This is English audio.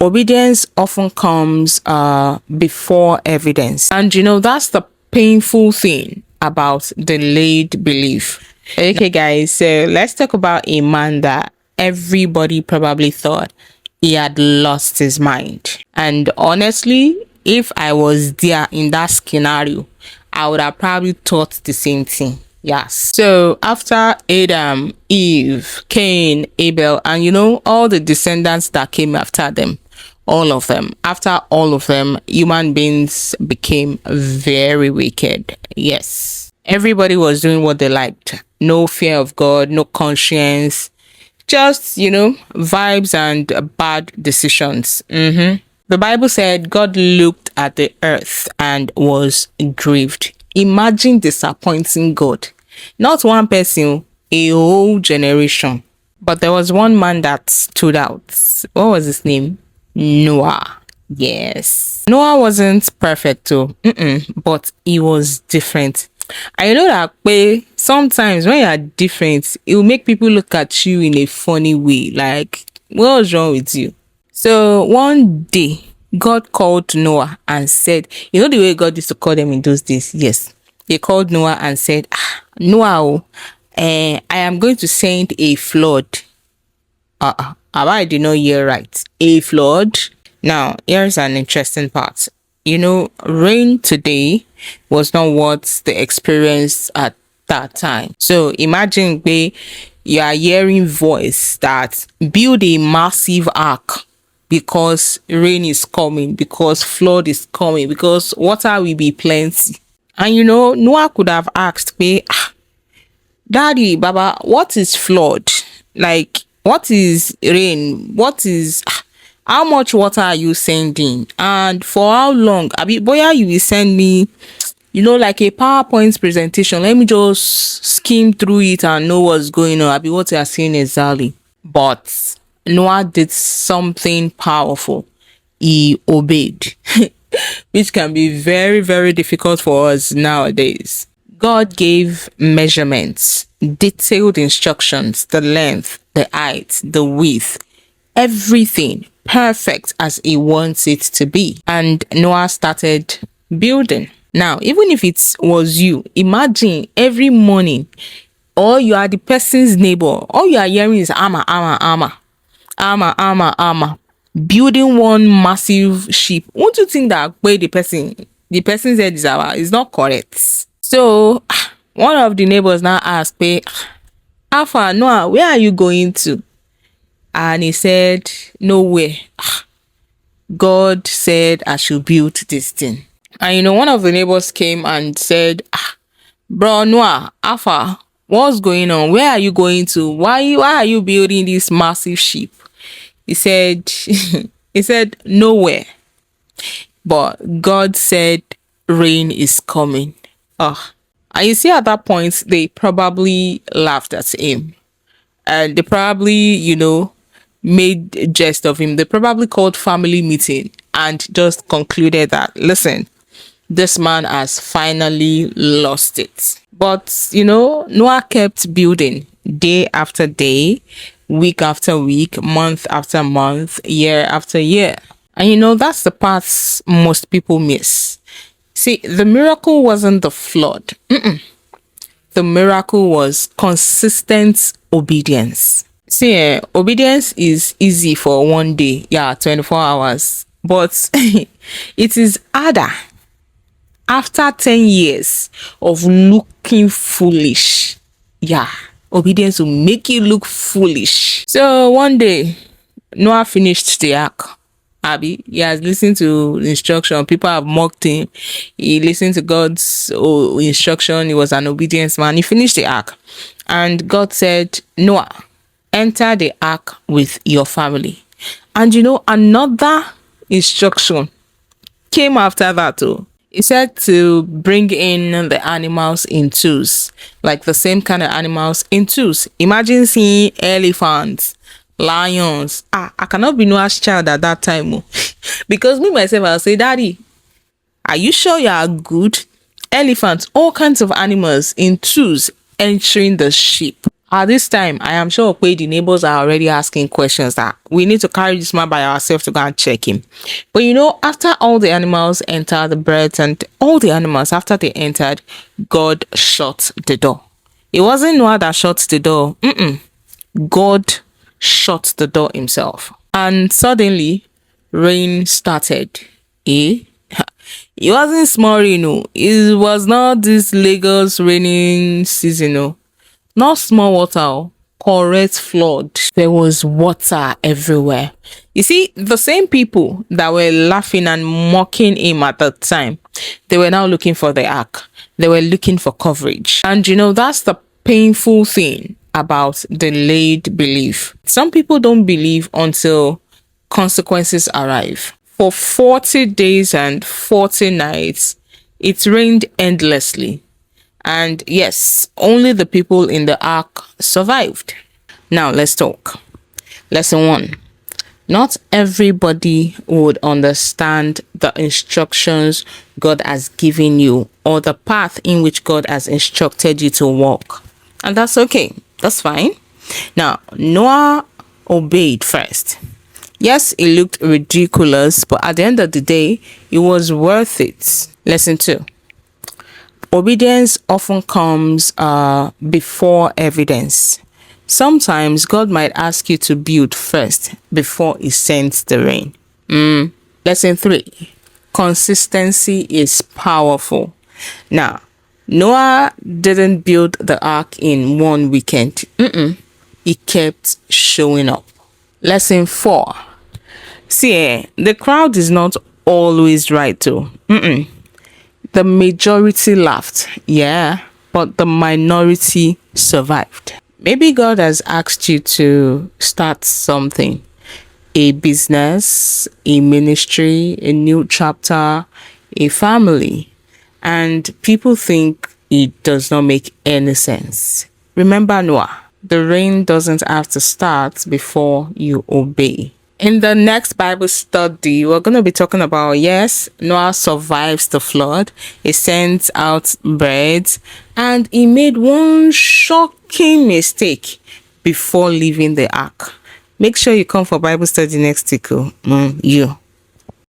obedience often comes before evidence. And that's the painful thing about delayed belief. Okay, guys, so let's talk about a man that everybody probably thought he had lost his mind. And honestly, if I was there in that scenario, I would have probably thought the same thing. Yes. So after Adam, Eve, Cain, Abel, and all the descendants that came after them, all of them, after all of them, human beings became very wicked. Yes. Everybody was doing what they liked. No fear of God, no conscience, just, vibes and bad decisions. The Bible said God looked at the earth and was grieved. Imagine disappointing God. Not one person, a whole generation. But there was one man that stood out. What was his name? Noah. Yes. Noah wasn't perfect too, but he was different. I know that sometimes when you are different, it will make people look at you in a funny way. Like, what's wrong with you? So one day, God called Noah and said, the way God used to call them in those days? Yes. They called Noah and said, Noah, I am going to send a flood. I did not hear right. A flood? Now, here's an interesting part. Rain today was not what they experienced at that time. So imagine you are hearing voice that build a massive ark because rain is coming, because flood is coming, because water will be plenty. And Noah could have asked me, Daddy, Baba, what is flood? Like, what is rain? What is how much water are you sending? And for how long? Boya, you will send me, like a PowerPoint presentation. Let me just skim through it and know what's going on. What you are saying exactly. But Noah did something powerful. He obeyed. Which can be very, very difficult for us nowadays. God gave measurements, detailed instructions, the length, the height, the width, everything perfect as he wants it to be. And Noah started building. Now, even if it was you, imagine every morning, or you are the person's neighbor, all you are hearing is armor, building one massive ship. Won't you think that the person's head is not correct? So one of the neighbors now asked, Alpha, Noah, where are you going to? And he said, nowhere. God said I should build this thing. And one of the neighbors came and said, bro, Noah, Alpha, what's going on? Where are you going to? Why are you building this massive ship? He said, nowhere. But God said rain is coming. And you see, at that point, they probably laughed at him. And they probably, made jest of him. They probably called family meeting and just concluded that, listen, this man has finally lost it. But, Noah kept building day after day, week after week, month after month, year after year. And that's the part most people miss. See, the miracle wasn't the flood. The miracle was consistent obedience. See, obedience is easy for one day, 24 hours. But it is harder after 10 years of looking foolish. Obedience will make you look foolish. So one day, Noah finished the ark. He has listened to instruction. People have mocked him. He listened to God's instruction. He was an obedience man. He finished the ark. And God said, Noah, enter the ark with your family. And another instruction came after that too. He said to bring in the animals in twos, like the same kind of animals in twos. Imagine seeing elephants, lions. I cannot be Noah's child at that time. Because me myself, I'll say, Daddy, are you sure you are good? Elephants, all kinds of animals in twos entering the ship. At this time, I am sure the neighbors are already asking questions that we need to carry this man by ourselves to go and check him. But after all the animals entered, the birds and all the animals, after they entered, God shut the door. It wasn't Noah that shut the door. God shut the door himself. And suddenly, rain started. Eh? It wasn't small rain, no. It was not this Lagos raining season, no. Not small water, correct flood. There was water everywhere. You see, the same people that were laughing and mocking him at that time, they were now looking for the ark. They were looking for coverage. And that's the painful thing about delayed belief. Some people don't believe until consequences arrive. For 40 days and 40 nights, it rained endlessly. And yes, only the people in the ark survived. Now let's talk. Lesson 1. Not everybody would understand the instructions God has given you or the path in which God has instructed you to walk. And that's okay. That's fine. Now, Noah obeyed first. Yes, it looked ridiculous, but at the end of the day, it was worth it. Lesson 2. Obedience often comes before evidence. Sometimes God might ask you to build first before he sends the rain. Lesson 3. Consistency is powerful. Now, Noah didn't build the ark in one weekend. He kept showing up. Lesson 4. See, the crowd is not always right too. The majority laughed, yeah, but the minority survived. Maybe God has asked you to start something, a business, a ministry, a new chapter, a family, and people think it does not make any sense. Remember Noah, the rain doesn't have to start before you obey. In the next Bible study, we're going to be talking about, yes, Noah survives the flood. He sends out birds and he made one shocking mistake before leaving the ark. Make sure you come for Bible study next week. You.